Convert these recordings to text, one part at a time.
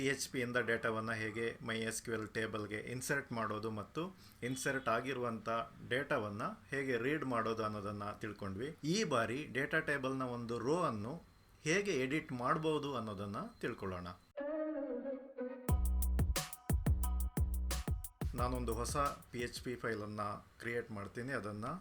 P H ಪಿಯಿಂದ ಡೇಟಾವನ್ನು ಹೇಗೆ MySQL ಟೇಬಲ್ಗೆ ಇನ್ಸರ್ಟ್ ಮಾಡೋದು ಮತ್ತು ಇನ್ಸರ್ಟ್ ಆಗಿರುವಂಥ ಡೇಟಾವನ್ನು ಹೇಗೆ ರೀಡ್ ಮಾಡೋದು ಅನ್ನೋದನ್ನು ತಿಳ್ಕೊಂಡ್ವಿ. ಈ ಬಾರಿ ಡೇಟಾ ಟೇಬಲ್ನ ಒಂದು ರೋ ಅನ್ನು ಹೇಗೆ ಎಡಿಟ್ ಮಾಡ್ಬೋದು ಅನ್ನೋದನ್ನು ತಿಳ್ಕೊಳ್ಳೋಣ. ನಾನೊಂದು ಹೊಸ PHP ಫೈಲನ್ನು ಕ್ರಿಯೇಟ್ ಮಾಡ್ತೀನಿ. ಅದನ್ನು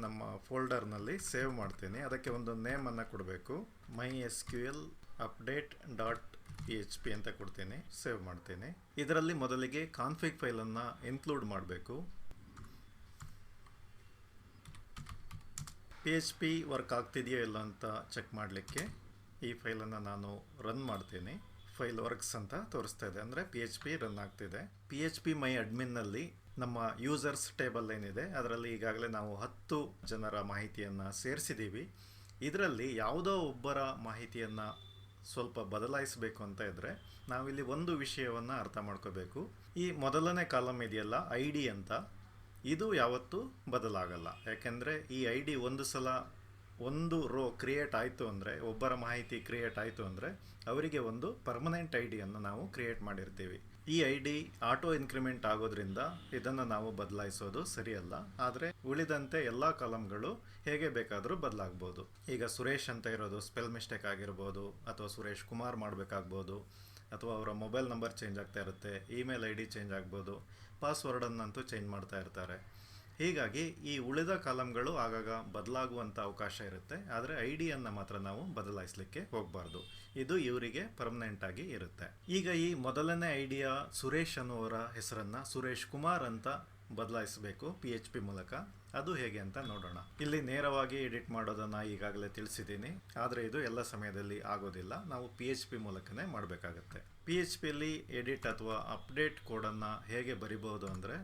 ನಮ್ಮ ಫೋಲ್ಡರ್ನಲ್ಲಿ ಸೇವ್ ಮಾಡ್ತೀನಿ. ಅದಕ್ಕೆ ಒಂದು ನೇಮನ್ನು ಕೊಡಬೇಕು. MySQL update.php ಅಂತ ಕೊಡ್ತೀನಿ. ಸೇವ್ ಮಾಡ್ತೀನಿ. ಇದರಲ್ಲಿ ಮೊದಲಿಗೆ ಕಾನ್ಫಿಗ್ ಫೈಲನ್ನು ಇನ್ಕ್ಲೂಡ್ ಮಾಡಬೇಕು. PHP ವರ್ಕ್ ಆಗ್ತಿದೆಯೋ ಇಲ್ಲ ಅಂತ ಚೆಕ್ ಮಾಡಲಿಕ್ಕೆ ಈ ಫೈಲನ್ನು ನಾನು ರನ್ ಮಾಡ್ತೀನಿ. ಫೈಲ್ ವರ್ಕ್ಸ್ ಅಂತ ತೋರಿಸ್ತಾ ಇದೆ, ಅಂದರೆ PHP ರನ್ ಆಗ್ತಿದೆ. PHP ಮೈ ಅಡ್ಮಿನ್ನಲ್ಲಿ ನಮ್ಮ ಯೂಸರ್ಸ್ ಟೇಬಲ್ ಏನಿದೆ ಅದರಲ್ಲಿ ಈಗಾಗಲೇ ನಾವು 10 ಜನರ ಮಾಹಿತಿಯನ್ನು ಸೇರಿಸಿದ್ದೀವಿ. ಇದರಲ್ಲಿ ಯಾವುದೋ ಒಬ್ಬರ ಮಾಹಿತಿಯನ್ನು ಸ್ವಲ್ಪ ಬದಲಾಯಿಸಬೇಕು ಅಂತ ಇದ್ದರೆ ನಾವಿಲ್ಲಿ ಒಂದು ವಿಷಯವನ್ನು ಅರ್ಥ ಮಾಡ್ಕೋಬೇಕು. ಈ ಮೊದಲನೇ ಕಾಲಮ್ ಇದೆಯಲ್ಲ ID ಅಂತ, ಇದು ಯಾವತ್ತೂ ಬದಲಾಗಲ್ಲ. ಯಾಕೆಂದರೆ ಈ ID ಒಂದು ಸಲ ಒಂದು ರೋ ಕ್ರಿಯೇಟ್ ಆಯಿತು ಅಂದರೆ, ಒಬ್ಬರ ಮಾಹಿತಿ ಕ್ರಿಯೇಟ್ ಆಯಿತು ಅಂದರೆ ಅವರಿಗೆ ಒಂದು ಪರ್ಮನೆಂಟ್ ಐಡಿಯನ್ನು ನಾವು ಕ್ರಿಯೇಟ್ ಮಾಡಿರ್ತೀವಿ. ಈ ID ಆಟೋ ಇನ್ಕ್ರಿಮೆಂಟ್ ಆಗೋದ್ರಿಂದ ಇದನ್ನು ನಾವು ಬದಲಾಯಿಸೋದು ಸರಿಯಲ್ಲ. ಆದರೆ ಉಳಿದಂತೆ ಎಲ್ಲ ಕಾಲಮ್ಗಳು ಹೇಗೆ ಬೇಕಾದರೂ ಬದಲಾಗ್ಬೋದು. ಈಗ ಸುರೇಶ್ ಅಂತ ಇರೋದು ಸ್ಪೆಲ್ ಮಿಸ್ಟೇಕ್ ಆಗಿರ್ಬೋದು, ಅಥವಾ ಸುರೇಶ್ ಕುಮಾರ್ ಮಾಡಬೇಕಾಗ್ಬೋದು, ಅಥವಾ ಅವರ ಮೊಬೈಲ್ ನಂಬರ್ ಚೇಂಜ್ ಆಗ್ತಾ ಇರುತ್ತೆ, ಇಮೇಲ್ ID ಚೇಂಜ್ ಆಗ್ಬೋದು, ಪಾಸ್ವರ್ಡನ್ನಂತೂ ಚೇಂಜ್ ಮಾಡ್ತಾ ಇರ್ತಾರೆ. ಹೀಗಾಗಿ ಈ ಉಳಿದ ಕಾಲಮ್ಗಳು ಆಗಾಗ ಬದಲಾಗುವಂಥ ಅವಕಾಶ ಇರುತ್ತೆ. ಆದರೆ ಐಡಿಯನ್ನು ಮಾತ್ರ ನಾವು ಬದಲಾಯಿಸಲಿಕ್ಕೆ ಹೋಗಬಾರ್ದು. ಇದು ಇವರಿಗೆ ಪರ್ಮನೆಂಟ್ ಆಗಿ ಇರುತ್ತೆ. ಈಗ ಈ ಮೊದಲನೇ ಐಡಿಯ ಸುರೇಶ್ ಅನ್ನುವರ ಹೆಸರನ್ನು ಸುರೇಶ್ ಕುಮಾರ್ ಅಂತ ಬದಲಾಯಿಸಬೇಕು PHP ಮೂಲಕ. ಅದು ಹೇಗೆ ಅಂತ ನೋಡೋಣ. ಇಲ್ಲಿ ನೇರವಾಗಿ ಎಡಿಟ್ ಮಾಡೋದನ್ನು ಈಗಾಗಲೇ ತಿಳಿಸಿದ್ದೀನಿ, ಆದರೆ ಇದು ಎಲ್ಲ ಸಮಯದಲ್ಲಿ ಆಗೋದಿಲ್ಲ. ನಾವು PHP ಮೂಲಕನೇ ಮಾಡಬೇಕಾಗತ್ತೆ. PHPಯಲ್ಲಿ ಎಡಿಟ್ ಅಥವಾ ಅಪ್ಡೇಟ್ ಕೋಡನ್ನು ಹೇಗೆ ಬರಿಬಹುದು ಅಂದರೆ,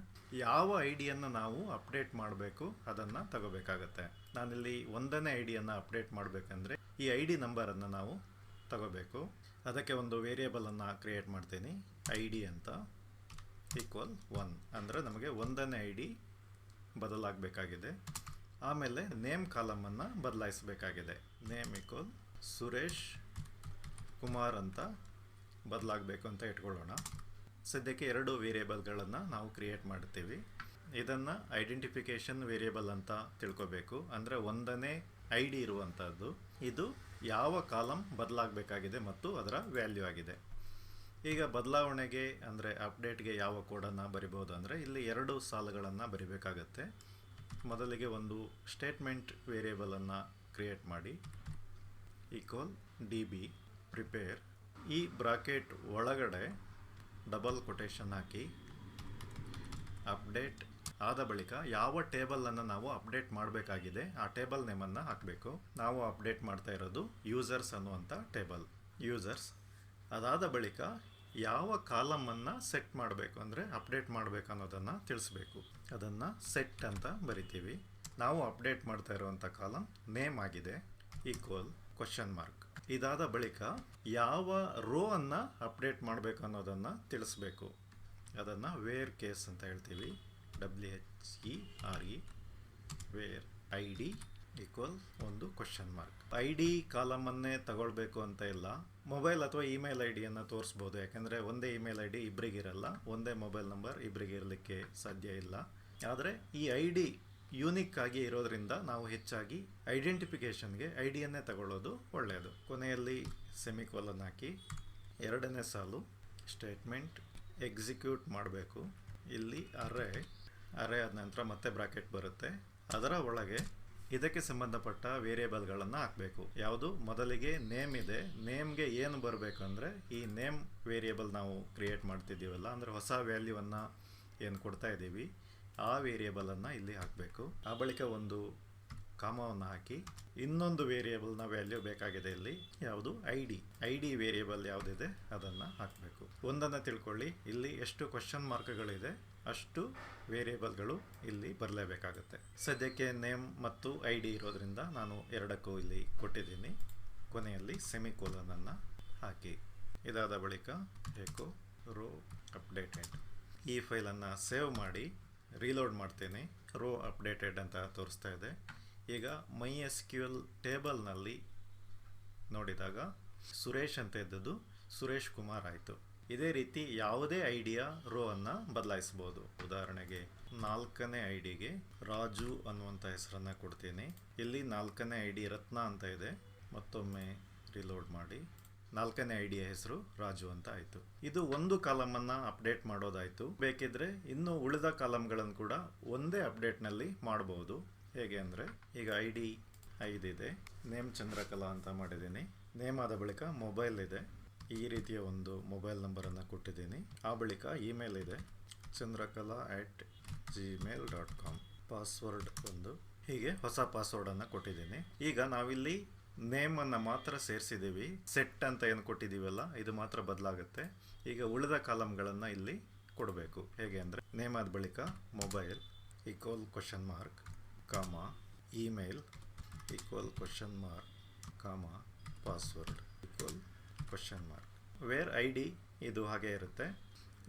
ಯಾವ ಐಡಿಯನ್ನು ನಾವು ಅಪ್ಡೇಟ್ ಮಾಡಬೇಕು ಅದನ್ನು ತಗೋಬೇಕಾಗತ್ತೆ. ನಾನಿಲ್ಲಿ ಒಂದನೇ ಐಡಿಯನ್ನು ಅಪ್ಡೇಟ್ ಮಾಡಬೇಕಂದ್ರೆ ಈ ID ನಂಬರನ್ನು ನಾವು ತಗೋಬೇಕು. ಅದಕ್ಕೆ ಒಂದು ವೇರಿಯೇಬಲನ್ನು ಕ್ರಿಯೇಟ್ ಮಾಡ್ತೀನಿ, ID ಅಂತ =1. ಅಂದರೆ ನಮಗೆ ಒಂದನೇ ID ಬದಲಾಗಬೇಕಾಗಿದೆ. ಆಮೇಲೆ ನೇಮ್ ಕಾಲಮನ್ನು ಬದಲಾಯಿಸಬೇಕಾಗಿದೆ. ನೇಮ್ ಸುರೇಶ್ ಕುಮಾರ್ ಅಂತ ಬದಲಾಗಬೇಕು ಅಂತ ಇಟ್ಕೊಳ್ಳೋಣ. ಸದ್ಯಕ್ಕೆ 2 ವೇರಿಯೇಬಲ್ಗಳನ್ನು ನಾವು ಕ್ರಿಯೇಟ್ ಮಾಡ್ತೀವಿ. ಇದನ್ನು ಐಡೆಂಟಿಫಿಕೇಷನ್ ವೇರಿಯೇಬಲ್ ಅಂತ ತಿಳ್ಕೋಬೇಕು. ಅಂದರೆ ಒಂದನೇ ID ಇರುವಂಥದ್ದು. ಇದು ಯಾವ ಕಾಲಮ್ ಬದಲಾಗಬೇಕಾಗಿದೆ ಮತ್ತು ಅದರ ವ್ಯಾಲ್ಯೂ ಆಗಿದೆ. ಈಗ ಬದಲಾವಣೆಗೆ ಅಂದರೆ ಅಪ್ಡೇಟ್ಗೆ ಯಾವ ಕೋಡನ್ನು ಬರಿಬೋದು ಅಂದರೆ, ಇಲ್ಲಿ 2 ಸಾಲುಗಳನ್ನು ಬರಿಬೇಕಾಗತ್ತೆ. ಮೊದಲಿಗೆ ಒಂದು ಸ್ಟೇಟ್ಮೆಂಟ್ ವೇರಿಯೇಬಲನ್ನು ಕ್ರಿಯೇಟ್ ಮಾಡಿ, =db ಪ್ರಿಪೇರ್. ಈ ಬ್ರಾಕೆಟ್ ಒಳಗಡೆ ಡಬಲ್ ಕೊಟೇಶನ್ ಹಾಕಿ ಅಪ್ಡೇಟ್ ಆದ ಬಳಿಕ ಯಾವ ಟೇಬಲನ್ನು ನಾವು ಅಪ್ಡೇಟ್ ಮಾಡಬೇಕಾಗಿದೆ ಆ ಟೇಬಲ್ ನೇಮನ್ನು ಹಾಕಬೇಕು. ನಾವು ಅಪ್ಡೇಟ್ ಮಾಡ್ತಾ ಇರೋದು ಯೂಸರ್ಸ್ ಅನ್ನುವಂಥ ಟೇಬಲ್, ಯೂಸರ್ಸ್. ಅದಾದ ಬಳಿಕ ಯಾವ ಕಾಲಮನ್ನು ಸೆಟ್ ಮಾಡಬೇಕು ಅಂದರೆ ಅಪ್ಡೇಟ್ ಮಾಡಬೇಕು ಅನ್ನೋದನ್ನು ತಿಳಿಸ್ಬೇಕು. ಅದನ್ನು ಸೆಟ್ ಅಂತ ಬರಿತೀವಿ. ನಾವು ಅಪ್ಡೇಟ್ ಮಾಡ್ತಾ ಇರುವಂಥ ಕಾಲಮ್ ನೇಮ್ ಆಗಿದೆ, =?. ಇದಾದ ಬಳಿಕ ಯಾವ ರೋ ಅನ್ನು ಅಪ್ಡೇಟ್ ಮಾಡಬೇಕು ಅನ್ನೋದನ್ನು ತಿಳಿಸ್ಬೇಕು. ಅದನ್ನು ವೇರ್ ಕೇಸ್ ಅಂತ ಹೇಳ್ತೀವಿ, WHERE ವೇರ್ ID ಒಂದು ?. ID ಕಾಲಮನ್ನೇ ತಗೊಳ್ಬೇಕು ಅಂತ ಇಲ್ಲ. ಮೊಬೈಲ್ ಅಥವಾ ಇಮೇಲ್ ಐಡಿಯನ್ನು ತೋರಿಸ್ಬೋದು. ಯಾಕೆಂದರೆ ಒಂದೇ ಇಮೇಲ್ ID ಇಬ್ಬರಿಗಿರಲ್ಲ, ಒಂದೇ ಮೊಬೈಲ್ ನಂಬರ್ ಇಬ್ಬರಿಗೆ ಇರಲಿಕ್ಕೆ ಸಾಧ್ಯ ಇಲ್ಲ. ಆದರೆ ಈ ID ಯೂನಿಕ್ ಆಗಿ ಇರೋದ್ರಿಂದ ನಾವು ಹೆಚ್ಚಾಗಿ ಐಡೆಂಟಿಫಿಕೇಷನ್ಗೆ ಐಡಿಯನ್ನೇ ತಗೊಳ್ಳೋದು ಒಳ್ಳೆಯದು. ಕೊನೆಯಲ್ಲಿ ಸೆಮಿಕೋಲನ್ ಹಾಕಿ 2ನೇ ಸಾಲು ಸ್ಟೇಟ್ಮೆಂಟ್ ಎಕ್ಸಿಕ್ಯೂಟ್ ಮಾಡಬೇಕು. ಇಲ್ಲಿ ಅರೇ ಆದ ನಂತರ ಮತ್ತೆ ಬ್ರಾಕೆಟ್ ಬರುತ್ತೆ. ಅದರ ಒಳಗೆ ಇದಕ್ಕೆ ಸಂಬಂಧಪಟ್ಟ ವೇರಿಯೇಬಲ್ಗಳನ್ನು ಹಾಕಬೇಕು. ಯಾವುದು ಮೊದಲಿಗೆ ನೇಮ್ ಇದೆ, ನೇಮ್ಗೆ ಏನು ಬರಬೇಕು ಅಂದರೆ ಈ ನೇಮ್ ವೇರಿಯೇಬಲ್ ನಾವು ಕ್ರಿಯೇಟ್ ಮಾಡ್ತಿದ್ದೀವಲ್ಲ, ಅಂದರೆ ಹೊಸ ವ್ಯಾಲ್ಯೂವನ್ನು ಏನು ಕೊಡ್ತಾ ಇದ್ದೀವಿ ಆ ವೇರಿಯೇಬಲನ್ನು ಇಲ್ಲಿ ಹಾಕಬೇಕು. ಆ ಬಳಿಕ ಒಂದು ಕಾಮವನ್ನು ಹಾಕಿ ಇನ್ನೊಂದು ವೇರಿಯೇಬಲ್ನ ವ್ಯಾಲ್ಯೂ ಬೇಕಾಗಿದೆ. ಇಲ್ಲಿ ಯಾವುದು ID ವೇರಿಯೇಬಲ್ ಯಾವುದಿದೆ ಅದನ್ನು ಹಾಕಬೇಕು. ಒಂದನ್ನು ತಿಳ್ಕೊಳ್ಳಿ, ಇಲ್ಲಿ ಎಷ್ಟು ಕ್ವಶನ್ ಮಾರ್ಕ್ಗಳಿದೆ ಅಷ್ಟು ವೇರಿಯೇಬಲ್ಗಳು ಇಲ್ಲಿ ಬರಲೇಬೇಕಾಗುತ್ತೆ. ಸದ್ಯಕ್ಕೆ ನೇಮ್ ಮತ್ತು ID ಇರೋದ್ರಿಂದ ನಾನು 2ಕ್ಕೂ ಇಲ್ಲಿ ಕೊಟ್ಟಿದ್ದೀನಿ. ಕೊನೆಯಲ್ಲಿ ಸೆಮಿಕೋಲನನ್ನು ಹಾಕಿ. ಇದಾದ ಬಳಿಕ ಎಕೋ ರೋ ಅಪ್ಡೇಟೆಡ್. ಈ ಫೈಲನ್ನು ಸೇವ್ ಮಾಡಿ ರೀಲೋಡ್ ಮಾಡ್ತೀನಿ. ರೋ ಅಪ್ಡೇಟೆಡ್ ಅಂತ ತೋರಿಸ್ತಾ ಇದೆ. ಈಗ MySQL ಟೇಬಲ್ನಲ್ಲಿ ನೋಡಿದಾಗ ಸುರೇಶ್ ಅಂತ ಇದ್ದದ್ದು ಸುರೇಶ್ ಕುಮಾರ್ ಆಯಿತು. ಇದೇ ರೀತಿ ಯಾವುದೇ ಐಡಿಯ ರೋ ಅನ್ನು ಬದಲಾಯಿಸಬಹುದು. ಉದಾಹರಣೆಗೆ 4ನೇ ಐಡಿಗೆ ರಾಜು ಅನ್ನುವಂಥ ಹೆಸರನ್ನು ಕೊಡ್ತೀನಿ. ಇಲ್ಲಿ 4ನೇ ಐಡಿ ರತ್ನ ಅಂತ ಇದೆ. ಮತ್ತೊಮ್ಮೆ ರಿಲೋಡ್ ಮಾಡಿ 4ನೇ ಐಡಿಯ ಹೆಸರು ರಾಜು ಅಂತ ಆಯಿತು. ಇದು ಒಂದು ಕಾಲಮನ್ನು ಅಪ್ಡೇಟ್ ಮಾಡೋದಾಯಿತು. ಬೇಕಿದ್ರೆ ಇನ್ನು ಉಳಿದ ಕಾಲಮ್ಗಳನ್ನು ಕೂಡ ಒಂದೇ ಅಪ್ಡೇಟ್ನಲ್ಲಿ ಮಾಡಬಹುದು. ಹೇಗೆ ಅಂದರೆ, ಈಗ ಐಡಿ 5 ಇದೆ, ನೇಮ್ ಚಂದ್ರಕಲಾ ಅಂತ ಮಾಡಿದ್ದೀನಿ. ನೇಮ್ ಆದ ಬಳಿಕ ಮೊಬೈಲ್ ಇದೆ, ಈ ರೀತಿಯ ಒಂದು ಮೊಬೈಲ್ ನಂಬರನ್ನು ಕೊಟ್ಟಿದ್ದೀನಿ. ಆ ಬಳಿಕ ಇಮೇಲ್ ಇದೆ, chandrakala@gmail.com. ಪಾಸ್ವರ್ಡ್ ಒಂದು, ಹೀಗೆ ಹೊಸ ಪಾಸ್ವರ್ಡನ್ನು ಕೊಟ್ಟಿದ್ದೀನಿ. ಈಗ ನಾವಿಲ್ಲಿ ನೇಮನ್ನು ಮಾತ್ರ ಸೇರಿಸಿದ್ದೀವಿ. ಸೆಟ್ ಅಂತ ಏನು ಕೊಟ್ಟಿದ್ದೀವಲ್ಲ, ಇದು ಮಾತ್ರ ಬದಲಾಗುತ್ತೆ. ಈಗ ಉಳಿದ ಕಾಲಮ್ಗಳನ್ನು ಇಲ್ಲಿ ಕೊಡಬೇಕು. ಹೇಗೆ ಅಂದರೆ, ನೇಮ್ ಆದ ಬಳಿಕ ಮೊಬೈಲ್ ಈಕ್ವಲ್ ಕ್ವಶನ್ ಮಾರ್ಕ್ ಕಾಮ, ಇಮೇಲ್ ಈಕ್ವಲ್ ಕ್ವಶನ್ ಮಾರ್ಕ್ ಕಾಮ, password equal question mark. Where I D ಇದು ಹಾಗೆ ಇರುತ್ತೆ.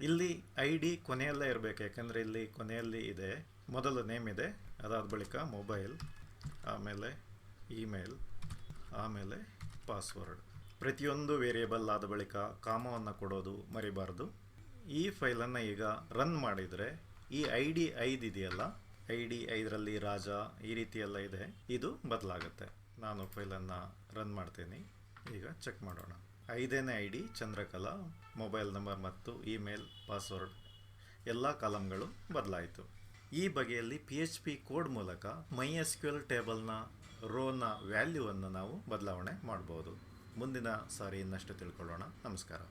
ಇಲ್ಲಿ ಐ ಡಿ ಕೊನೆಯಲ್ಲೇ ಇರಬೇಕು, ಯಾಕಂದರೆ ಇಲ್ಲಿ ಕೊನೆಯಲ್ಲಿ ಇದೆ. ಮೊದಲು ನೇಮ್ ಇದೆ, ಅದಾದ ಬಳಿಕ ಮೊಬೈಲ್, ಆಮೇಲೆ ಇಮೇಲ್, ಆಮೇಲೆ ಪಾಸ್ವರ್ಡ್. ಪ್ರತಿಯೊಂದು ವೇರಿಯೇಬಲ್ ಆದ ಬಳಿಕ ಕಾಮವನ್ನು ಕೊಡೋದು ಮರಿಬಾರ್ದು. ಈ ಫೈಲನ್ನು ಈಗ ರನ್ ಮಾಡಿದರೆ ಈ ಐ ಡಿ 5 ಇದೆಯಲ್ಲ, ಐ ಡಿ 5ರಲ್ಲಿ ರಾಜ ಈ ರೀತಿ ಎಲ್ಲ ಇದೆ, ಇದು ಬದಲಾಗುತ್ತೆ. ನಾನು ಫೈಲನ್ನು ರನ್ ಮಾಡ್ತೀನಿ. ಈಗ ಚೆಕ್ ಮಾಡೋಣ. 5ನೇ I D Chandrakala, mobile number ಮತ್ತು ಇಮೇಲ್, ಪಾಸ್ವರ್ಡ್ ಎಲ್ಲ ಕಾಲಮ್ಗಳು ಬದಲಾಯಿತು. ಈ ಬಗೆಯಲ್ಲಿ PHP ಕೋಡ್ ಮೂಲಕ MySQL ಟೇಬಲ್ನ ರೋನ ವ್ಯಾಲ್ಯೂವನ್ನು ನಾವು ಬದಲಾವಣೆ ಮಾಡ್ಬೋದು. ಮುಂದಿನ ಸಾರಿ ಇನ್ನಷ್ಟು ತಿಳ್ಕೊಳ್ಳೋಣ. ನಮಸ್ಕಾರ.